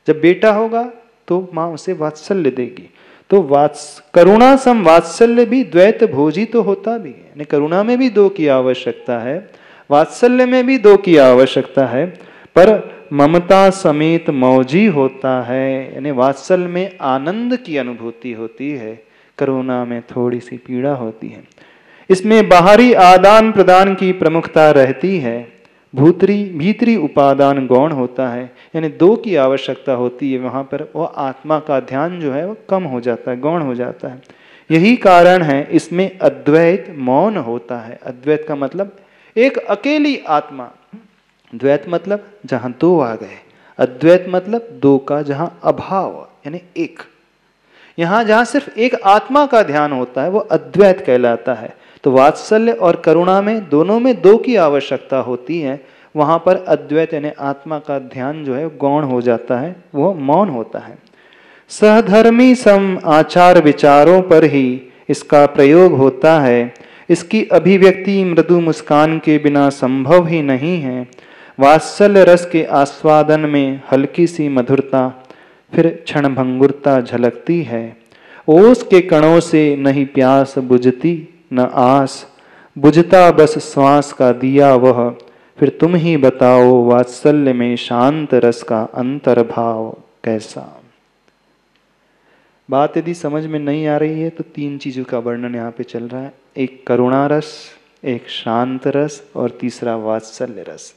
जब बेटा होगा तो माँ उसे वात्सल्य देगी। तो करुणा सम वात्सल्य भी द्वैत भोजी तो होता भी है, यानी करुणा में भी दो की आवश्यकता है, वात्सल्य में भी दो की आवश्यकता है, पर ममता समेत मौजी होता है, यानी वात्सल्य में आनंद की अनुभूति होती है, करुणा में थोड़ी सी पीड़ा होती है। इसमें बाहरी आदान प्रदान की प्रमुखता रहती है, भीतरी उपादान गौण होता है, यानी दो की आवश्यकता होती है। वहाँ पर वो आत्मा का ध्यान जो है वो कम हो जाता है, गौण हो जाता है। यही कारण है इसमें अद्वैत मौन होता है। अद्वैत का मतलब एक अकेली आत्मा, द्वैत मतलब जहाँ दो आ गए, अद्वैत मतलब दो का जहाँ अभाव, यानी एक। यहाँ जहाँ सिर्फ एक आत्मा का ध्यान होता है वो अद्वैत कहलाता है। तो वात्सल्य और करुणा में दोनों में दो की आवश्यकता होती है, वहाँ पर अद्वैत यानी आत्मा का ध्यान जो है गौण हो जाता है, वो मौन होता है। सहधर्मी सम आचार विचारों पर ही इसका प्रयोग होता है। इसकी अभिव्यक्ति मृदु मुस्कान के बिना संभव ही नहीं है। वात्सल्य रस के आस्वादन में हल्की सी मधुरता, फिर क्षणभंगुरता झलकती है। ओस के कणों से नहीं प्यास बुझती न आस, बुझता बस श्वास का दिया वह। फिर तुम ही बताओ वात्सल्य में शांत रस का अंतर्भाव कैसा। बात यदि समझ में नहीं आ रही है तो तीन चीजों का वर्णन यहाँ पे चल रहा है, एक करुणा रस, एक शांत रस और तीसरा वात्सल्य रस।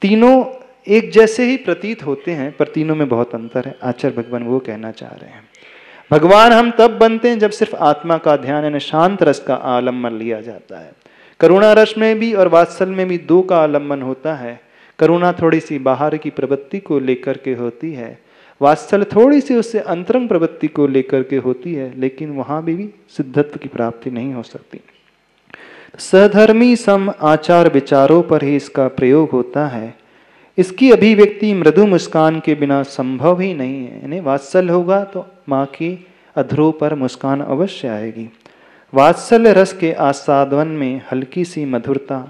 तीनों एक जैसे ही प्रतीत होते हैं पर तीनों में बहुत अंतर है। आचार्य भगवान वो कहना चाह रहे हैं। भगवान हम तब बनते हैं जब सिर्फ आत्मा का ध्यान यानी शांत रस का आलम्बन लिया जाता है। करुणा रस में भी और वात्सल्य में भी दो का आलम्बन होता है। करुणा थोड़ी सी बाहर की प्रवृत्ति को लेकर के होती है, वात्सल्य थोड़ी सी उससे अंतरंग प्रवृत्ति को लेकर के होती है, लेकिन वहां भी सिद्धत्व की प्राप्ति नहीं हो सकती। सहधर्मी सम आचार विचारों पर ही इसका प्रयोग होता है। इसकी अभिव्यक्ति मृदु मुस्कान के बिना संभव ही नहीं है, यानी वात्सल्य होगा तो माँ की अधरों पर मुस्कान अवश्य आएगी। वात्सल्य रस के आस्वादन में हल्की सी मधुरता,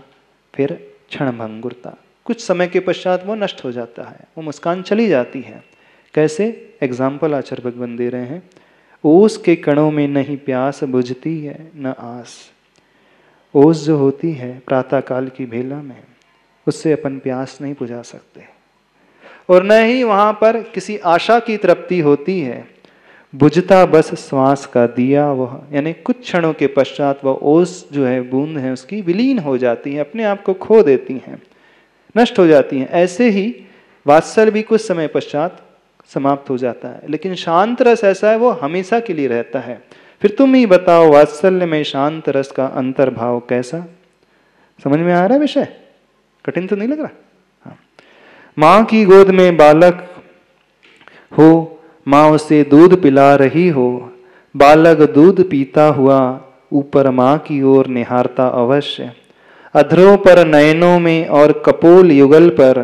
फिर क्षणभंगुरता, कुछ समय के पश्चात वो नष्ट हो जाता है, वो मुस्कान चली जाती है। कैसे? एग्जाम्पल आचार्य भगवान दे रहे हैं। ओस के कणों में नहीं प्यास बुझती है न आस। ओस जो होती है प्रातः काल की बेला में, उससे अपन प्यास नहीं बुझा सकते और न ही वहां पर किसी आशा की तृप्ति होती है। बुझता बस श्वास का दिया वह, यानी कुछ क्षणों के पश्चात वह ओस जो है, बूंद है उसकी विलीन हो जाती है, अपने आप को खो देती हैं, नष्ट हो जाती हैं। ऐसे ही वात्सल्य भी कुछ समय पश्चात समाप्त हो जाता है, लेकिन शांत रस ऐसा है वो हमेशा के लिए रहता है। फिर तुम ही बताओ वात्सल्य में शांत रस का अंतर्भाव कैसा। समझ में आ रहा है विषय? कठिन तो नहीं लग रहा? हाँ। माँ की गोद में बालक हो, माँ उसे दूध पिला रही हो, बालक दूध पीता हुआ ऊपर माँ की ओर निहारता अवश्य। अधरों पर, नयनों में और कपोल युगल पर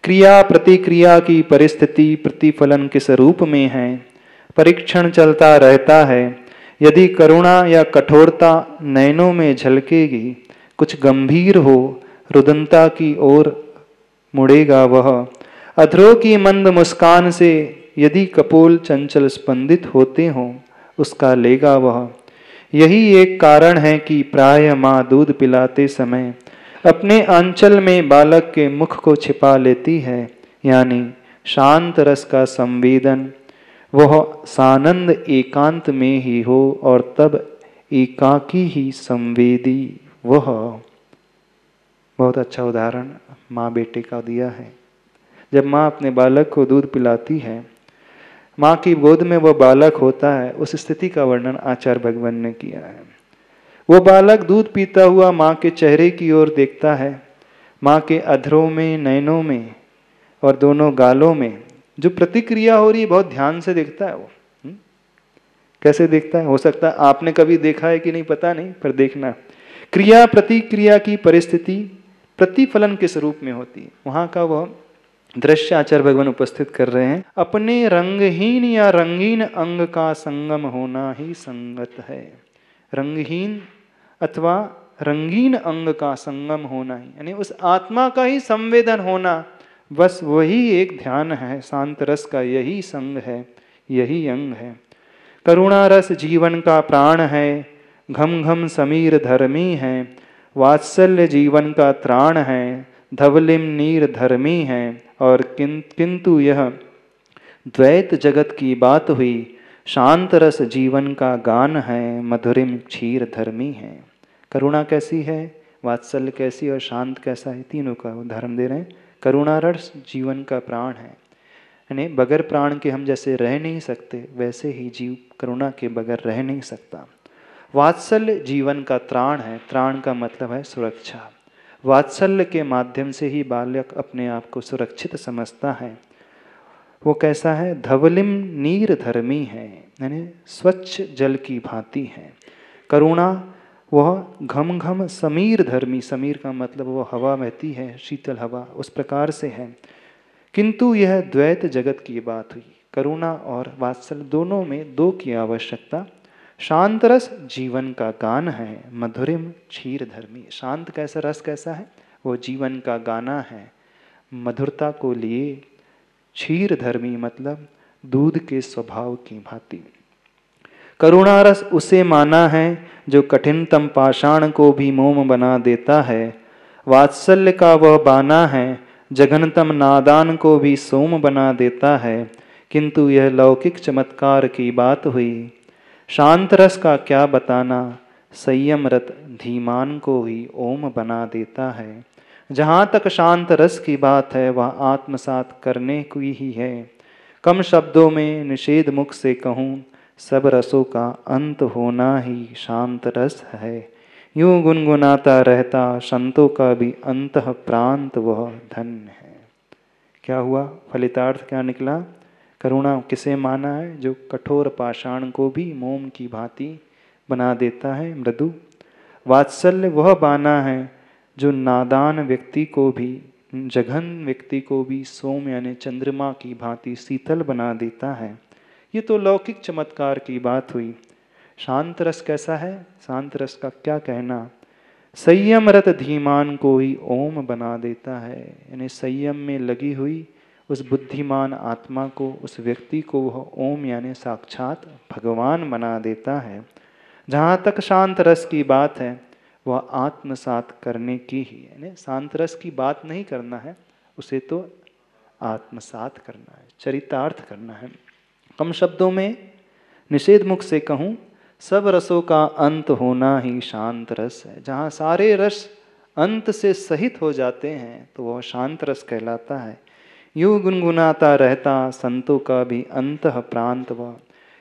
क्रिया प्रतिक्रिया की परिस्थिति प्रतिफलन किस रूप में है, परीक्षण चलता रहता है। यदि करुणा या कठोरता नयनों में झलकेगी, कुछ गंभीर हो, रुदनता की ओर मुड़ेगा वह। अधरों की मंद मुस्कान से यदि कपोल चंचल स्पंदित होते हों, उसका लेगा वह। यही एक कारण है कि प्राय माँ दूध पिलाते समय अपने आंचल में बालक के मुख को छिपा लेती है, यानी शांत रस का संवेदन वह सानंद एकांत में ही हो और तब एकाकी ही संवेदी वह। बहुत अच्छा उदाहरण माँ बेटे का दिया है। जब माँ अपने बालक को दूध पिलाती है, माँ की गोद में वह बालक होता है, उस स्थिति का वर्णन आचार्य भगवान ने किया है। वो बालक दूध पीता हुआ माँ के चेहरे की ओर देखता है, माँ के अधरों में, नयनों में और दोनों गालों में जो प्रतिक्रिया हो रही है बहुत ध्यान से देखता है वो। कैसे देखता है? हो सकता है आपने कभी देखा है कि नहीं पता नहीं, पर देखना। क्रिया प्रतिक्रिया की परिस्थिति प्रतिफलन किस रूप में होती है, वहां का वह दृश्य आचार्य भगवान उपस्थित कर रहे हैं। अपने रंगहीन या रंगीन अंग का संगम होना ही संगत है। रंगहीन अथवा रंगीन अंग का संगम होना ही, यानी उस आत्मा का ही संवेदन होना, बस वही एक ध्यान है, शांत रस का यही संग है, यही अंग है। करुणा रस जीवन का प्राण है, घम घम समीर धर्मी है। वात्सल्य जीवन का त्राण है, धवलिम नीर धर्मी है। और किंतु यह द्वैत जगत की बात हुई, शांत रस जीवन का गान है, मधुरिम क्षीर धर्मी है। करुणा कैसी है, वात्सल्य कैसी और शांत कैसा है, तीनों का उदाहरण दे रहे हैं। करुणा रस जीवन का प्राण है, यानी बगैर प्राण के हम जैसे रह नहीं सकते, वैसे ही जीव करुणा के बगैर रह नहीं सकता। वात्सल्य जीवन का त्राण है, त्राण का मतलब है सुरक्षा। वात्सल्य के माध्यम से ही बालक अपने आप को सुरक्षित समझता है। वो कैसा है, धवलिम नीर धर्मी है, यानी स्वच्छ जल की भांति है। करुणा वह घम घम समीर धर्मी, समीर का मतलब वो हवा बहती है, शीतल हवा, उस प्रकार से है। किंतु यह द्वैत जगत की बात हुई, करुणा और वात्सल्य दोनों में दो की आवश्यकता। शांत रस जीवन का गान है, मधुरिम क्षीर धर्मी। शांत कैसा रस कैसा है, वो जीवन का गाना है, मधुरता को लिए। क्षीर धर्मी मतलब दूध के स्वभाव की भांति। करुणा रस उसे माना है जो कठिनतम पाषाण को भी मोम बना देता है। वात्सल्य का वह बाना है, जघनतम नादान को भी सोम बना देता है। किंतु यह लौकिक चमत्कार की बात हुई, शांत रस का क्या बताना, संयमरत धीमान को ही ओम बना देता है। जहाँ तक शांत रस की बात है वह आत्मसात करने की ही है। कम शब्दों में निषेध मुख से कहूँ, सब रसों का अंत होना ही शांत रस है। यूं गुनगुनाता रहता संतों का भी अंतः प्रांत वह धन्य है। क्या हुआ, फलितार्थ क्या निकला, करुणा किसे माना है, जो कठोर पाषाण को भी मोम की भांति बना देता है, मृदु। वात्सल्य वह बाना है जो नादान व्यक्ति को भी, जघन व्यक्ति को भी सोम यानी चंद्रमा की भांति शीतल बना देता है। ये तो लौकिक चमत्कार की बात हुई। शांत रस कैसा है, शांत रस का क्या कहना, संयमरत धीमान को ही ओम बना देता है, यानी संयम में लगी हुई उस बुद्धिमान आत्मा को, उस व्यक्ति को वह ओम यानी साक्षात भगवान बना देता है। जहाँ तक शांत रस की बात है वह आत्मसात करने की ही, यानी शांत रस की बात नहीं करना है, उसे तो आत्मसात करना है, चरितार्थ करना है। कम शब्दों में निषेध मुख से कहूँ, सब रसों का अंत होना ही शांत रस है। जहाँ सारे रस अंत से सहित हो जाते हैं तो वह शांत रस कहलाता है। यूँ गुनगुनाता रहता संतों का भी अंतः प्रांत वह,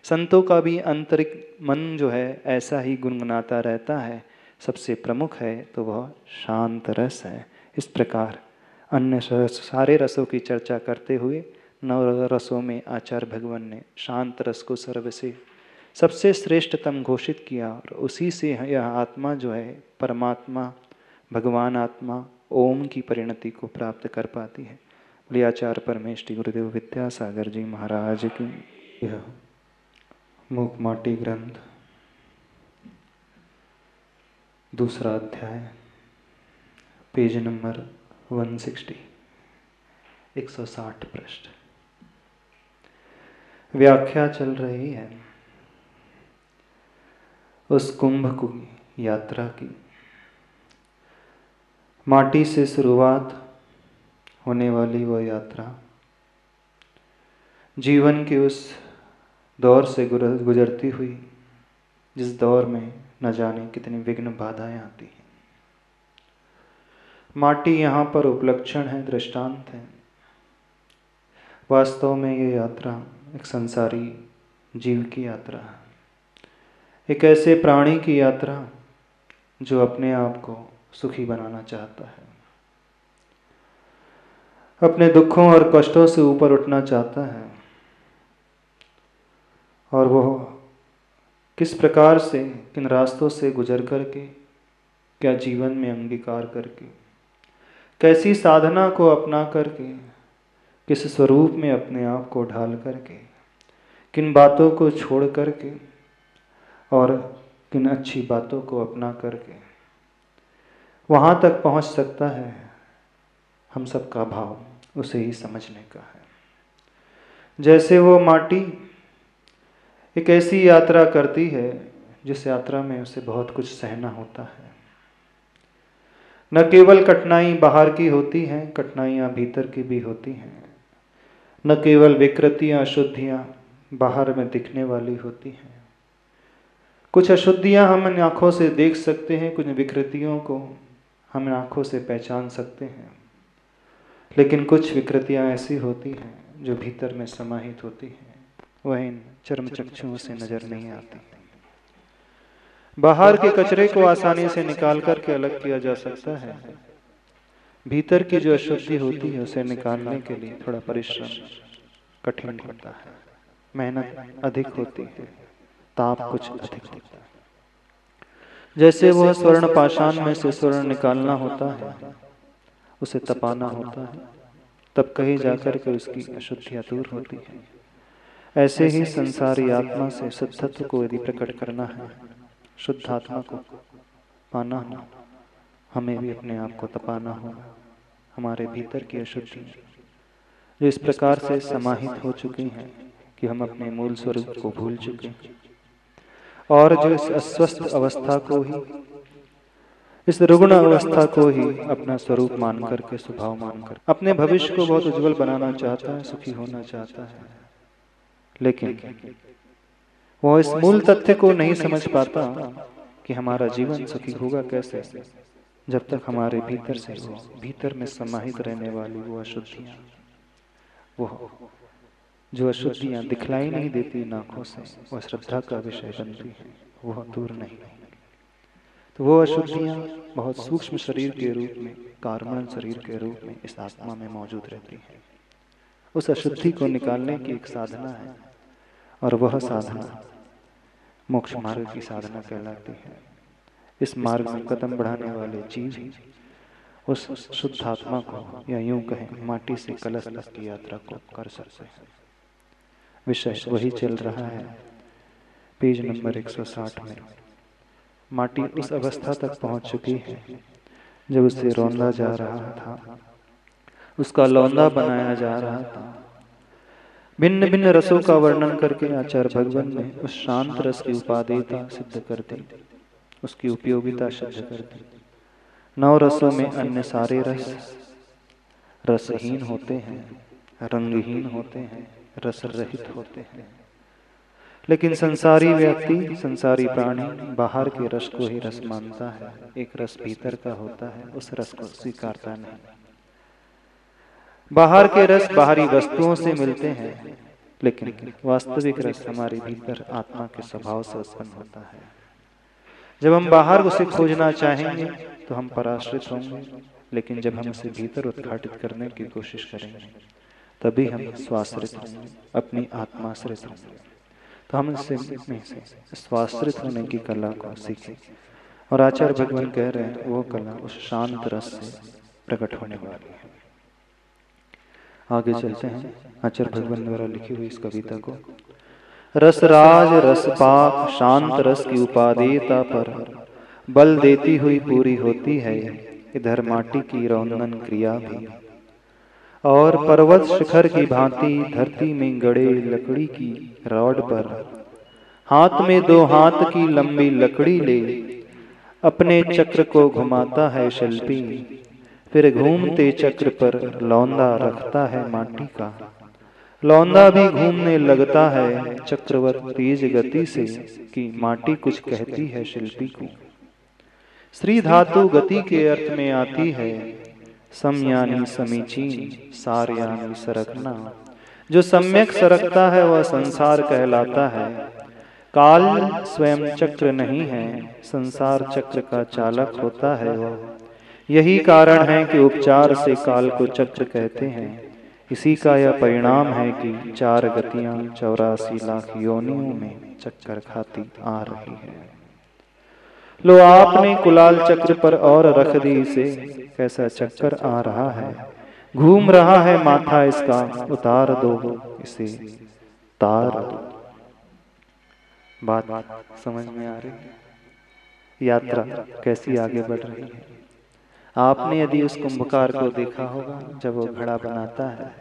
संतों का भी आंतरिक मन जो है ऐसा ही गुनगुनाता रहता है। सबसे प्रमुख है तो वह शांत रस है। इस प्रकार अन्य सारे रसों की चर्चा करते हुए नव रसों में आचार्य भगवान ने शांत रस को सर्व से सबसे श्रेष्ठतम घोषित किया, और उसी से यह आत्मा जो है परमात्मा भगवान आत्मा ओम की परिणति को प्राप्त कर पाती है। बोलिए आचार्य परमेष्टि गुरुदेव विद्यासागर जी महाराज की। यह मूकमाटी ग्रंथ दूसरा अध्याय, पेज नंबर 160, 160 पृष्ठ। व्याख्या चल रही है उस कुंभ की यात्रा की। माटी से शुरुआत होने वाली वह यात्रा जीवन के उस दौर से गुजरती हुई जिस दौर में न जाने कितनी विघ्न बाधाएं आती हैं। माटी यहाँ पर उपलक्षण है, दृष्टांत है। वास्तव में ये यात्रा एक संसारी जीव की यात्रा है, एक ऐसे प्राणी की यात्रा जो अपने आप को सुखी बनाना चाहता है, अपने दुखों और कष्टों से ऊपर उठना चाहता है, और वह किस प्रकार से, किन रास्तों से गुजर करके, क्या जीवन में अंगीकार करके, कैसी साधना को अपना करके, किस स्वरूप में अपने आप को ढाल करके, किन बातों को छोड़ करके और किन अच्छी बातों को अपना करके वहाँ तक पहुँच सकता है हम सबका भाव। उसे ही समझने का है। जैसे वो माटी एक ऐसी यात्रा करती है जिस यात्रा में उसे बहुत कुछ सहना होता है। न केवल कठिनाई बाहर की होती हैं, कठिनाइयाँ भीतर की भी होती हैं। न केवल विकृतियाँ अशुद्धियाँ बाहर में दिखने वाली होती हैं। कुछ अशुद्धियाँ हम आँखों से देख सकते हैं, कुछ विकृतियों को हम आँखों से पहचान सकते हैं, लेकिन कुछ विकृतियाँ ऐसी होती हैं जो भीतर में समाहित होती हैं, वह इन चर्म चक्षुओं से नजर नहीं आती। बाहर के कचरे को आसानी से निकाल करके अलग किया जा सकता है, भीतर की जो अशुद्धि होती है उसे निकालने के लिए थोड़ा परिश्रम कठिन होता है, मेहनत अधिक होती है, ताप कुछ अधिक होता है। जैसे वह स्वर्ण पाषाण में से स्वर्ण निकालना होता है, उसे तपाना होता है, तब कहीं जाकर के उसकी अशुद्धियाँ दूर होती है। ऐसे ही संसारी आत्मा से शुद्धत्व को यदि प्रकट करना है, शुद्ध आत्मा को पाना हो, हमें भी अपने आप को तपाना होगा। हमारे भीतर की अशुद्धि जो इस प्रकार से समाहित हो चुकी हैं कि हम अपने मूल स्वरूप को भूल चुके हैं, और जो इस अस्वस्थ अवस्था को ही, इस रुग्ण अवस्था को ही अपना स्वरूप मान करके, स्वभाव मान कर अपने भविष्य को बहुत उज्जवल बनाना चाहता है, सुखी होना चाहता है, लेकिन वो इस मूल तथ्य को नहीं समझ पाता कि हमारा जीवन सुखी होगा कैसे, जब तक हमारे भीतर से वो भीतर में समाहित रहने वाली वो अशुद्धियाँ, वो जो अशुद्धियाँ दिखलाई नहीं देती आँखों से, वह श्रद्धा का विषय बनती है, वह दूर नहीं। तो वो अशुद्धियाँ बहुत सूक्ष्म शरीर के रूप में, कार्बन शरीर के रूप में इस आत्मा में मौजूद रहती हैं। उस अशुद्धि को निकालने की एक साधना है, और वह साधना मोक्ष मार्ग की साधना कहलाती है। इस मार्ग में कदम बढ़ाने वाले जीव ही उस शुद्ध आत्मा को, या यूं कहें माटी से कलश तक की यात्रा को कर सकते हैं। विषय वही चल रहा है पेज नंबर 160 में। माटी उस अवस्था तक पहुंच चुकी है जब उसे रौंदा जा रहा था, उसका लौंदा बनाया जा रहा था। भिन्न भिन्न रसों का वर्णन करके आचार्य भगवान ने उस शांत रस की उपादेयता सिद्ध कर दी, उसकी उपयोगिता सिद्ध कर दी। 9 रसों में अन्य सारे रस रसहीन होते हैं, रंगहीन होते हैं, रस रहित होते हैं, लेकिन संसारी व्यक्ति, संसारी प्राणी बाहर के रस को ही रस मानता है। एक रस भीतर का होता है, उस रस को स्वीकारता नहीं। बाहर के रस बाहरी वस्तुओं से मिलते हैं, लेकिन वास्तविक रस हमारे भीतर आत्मा के स्वभाव से उत्पन्न होता है। जब हम बाहर उसे खोजना चाहेंगे तो हम पराश्रित होंगे, लेकिन जब हम उसे भीतर उद्घाटित करने की कोशिश करेंगे तभी हम स्वाश्रित होंगे, अपनी आत्माश्रित होंगे। तो हम इससे स्वाश्रित होने की कला को सीखें, और आचार्य भगवान कह रहे हैं वो कला उस शांत रस से प्रकट होने वाली है। आगे चलते हैं आचार्य भगवान द्वारा लिखी हुई इस कविता को। रसराज रसपाक शांत रस की उपादेयता पर बल देती हुई पूरी होती है इधर माटी की रौंदन क्रिया भी, और पर्वत शिखर की भांति धरती में गड़े लकड़ी की रॉड पर हाथ में 2 हाथ की लंबी लकड़ी ले अपने चक्र को घुमाता है शिल्पी, फिर घूमते चक्र पर लौंदा रखता है माटी का। लौंदा भी घूमने लगता है चक्रवत तेज गति से कि माटी कुछ कहती है शिल्पी को। श्री धातु गति के अर्थ में आती है, सम यानी समीचीन, सार यानी सरकना। जो सम्यक सरकता है वह संसार कहलाता है। काल स्वयं चक्र नहीं है, संसार चक्र का चालक होता है वह। यही कारण है कि उपचार से काल को चक्र कहते हैं। इसी का यह परिणाम है कि 4 गतियां 84 लाख योनियों में चक्कर खाती आ रही है। लो आपने कुलाल चक्र पर और रख दी इसे, कैसा चक्कर आ रहा है, घूम रहा है माथा इसका, उतार दो इसे, तार दो। बात समझ में आ रही है? यात्रा कैसी आगे बढ़ रही है। आपने यदि उस कुंभकार को देखा होगा जब वो घड़ा बनाता है,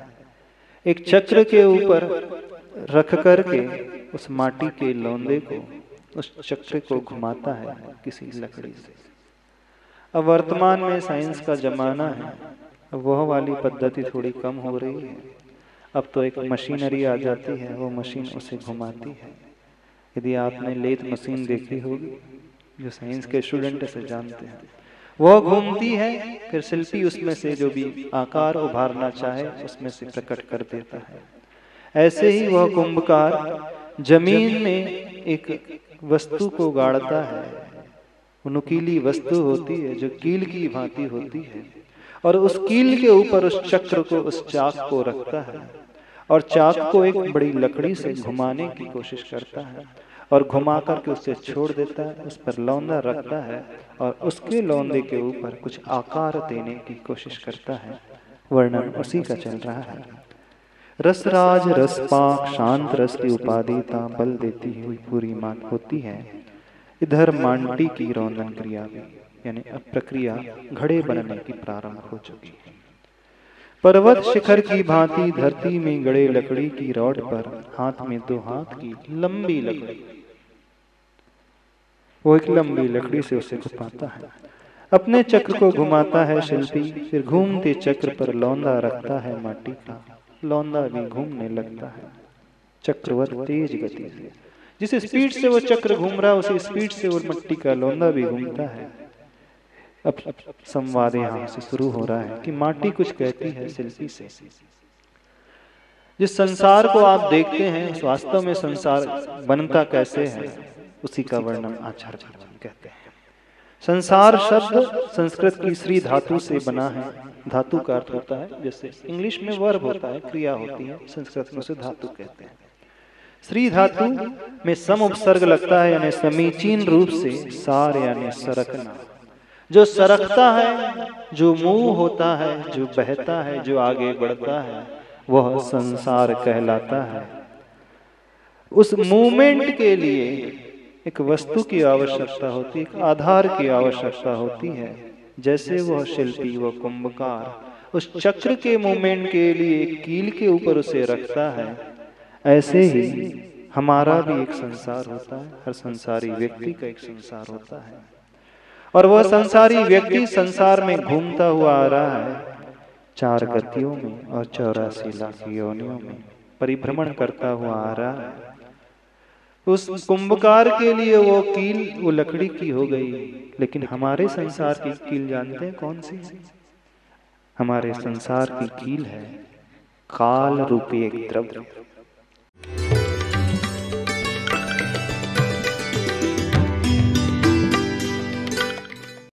एक चक्र के ऊपर रख करके उस माटी के लौंदे को, उस चक्र को घुमाता है किसी लकड़ी से। अब वर्तमान में साइंस का जमाना है, अब वह वाली पद्धति थोड़ी कम हो रही है। अब तो एक मशीनरी आ जाती है, वो मशीन उसे घुमाती है। यदि आपने लेथ मशीन देखी होगी, जो साइंस के स्टूडेंट से जानते हैं, वह घूमती है, फिर शिल्पी उसमें से जो भी आकार उभारना चाहे उसमें से प्रकट कर देता है। ऐसे ही वह कुंभकार जमीन में एक वस्तु को गाड़ता है। वो नुकीली वस्तु होती है जो कील की भांति होती है, और उस कील के ऊपर उस चक्र को, उस चाक को रखता है, और चाक को एक बड़ी लकड़ी से घुमाने की कोशिश करता है, और घुमा करके उसे छोड़ देता है, उस पर लौंदा रखता है, और उसके लौंदे के ऊपर कुछ आकार देने की कोशिश करता है। वर्णन उसी का चल रहा है। रसराज रसपाक शांत रस की उपाधिता बल देती हुई पूरी मान होती है। इधर मांटी की रौंदन क्रिया भी, यानी अब प्रक्रिया घड़े बनने की प्रारंभ हो चुकी है। पर्वत शिखर की भांति धरती में गड़े लकड़ी की रॉड पर हाथ में 2 हाथ की लंबी लकड़ी, वो एक लंबी लकड़ी से उसे घुमाता है। अपने चक्र को घुमाता है शिल्पी, फिर घूमते चक्र पर लौंदा रखता है माटी का। लौंदा भी घूमने लगता है चक्रवत तेज गति से। जिस स्पीड से वो चक्र घूम रहा है उसी स्पीड से वो मिट्टी का लौंदा भी घूमता है। अब संवाद यहाँ से शुरू हो रहा है कि माटी कुछ कहती है शिल्पी से। जिस संसार को आप देखते हैं उस वास्तव में संसार बनता कैसे है, उसी का वर्णन आचार्य भगवान कहते हैं। संसार शब्द संस्कृत की श्री धातु से बना है। धातु का अर्थ होता है, जैसे इंग्लिश में वर्ब होता है, क्रिया होती है, संस्कृत में उसे धातु कहते हैं। श्री धातु में सम उपसर्ग लगता है, यानी समीचीन रूप से सार यानी सरकना। जो सरकता है, जो मूव होता है, जो बहता है, जो आगे बढ़ता है, वह संसार कहलाता है। उस मूवमेंट के लिए एक वस्तु की आवश्यकता होती है, एक आधार की आवश्यकता होती है। जैसे वह शिल्पी, वह कुंभकार उस चक्र के मूवमेंट के लिए एक कील के ऊपर उसे रखता है, ऐसे ही हमारा भी एक संसार होता है। हर संसारी व्यक्ति का एक संसार होता है, और वह संसारी व्यक्ति संसार में घूमता हुआ आ रहा है। 4 गतियों में और 84 लाख योनियों में परिभ्रमण करता हुआ आ रहा है। उस कुंभकार के लिए वो कील, वो लकड़ी की हो गई, लेकिन हमारे संसार की कील जानते हैं कौन सी? हमारे संसार की कील है काल रूपी एक द्रव्य।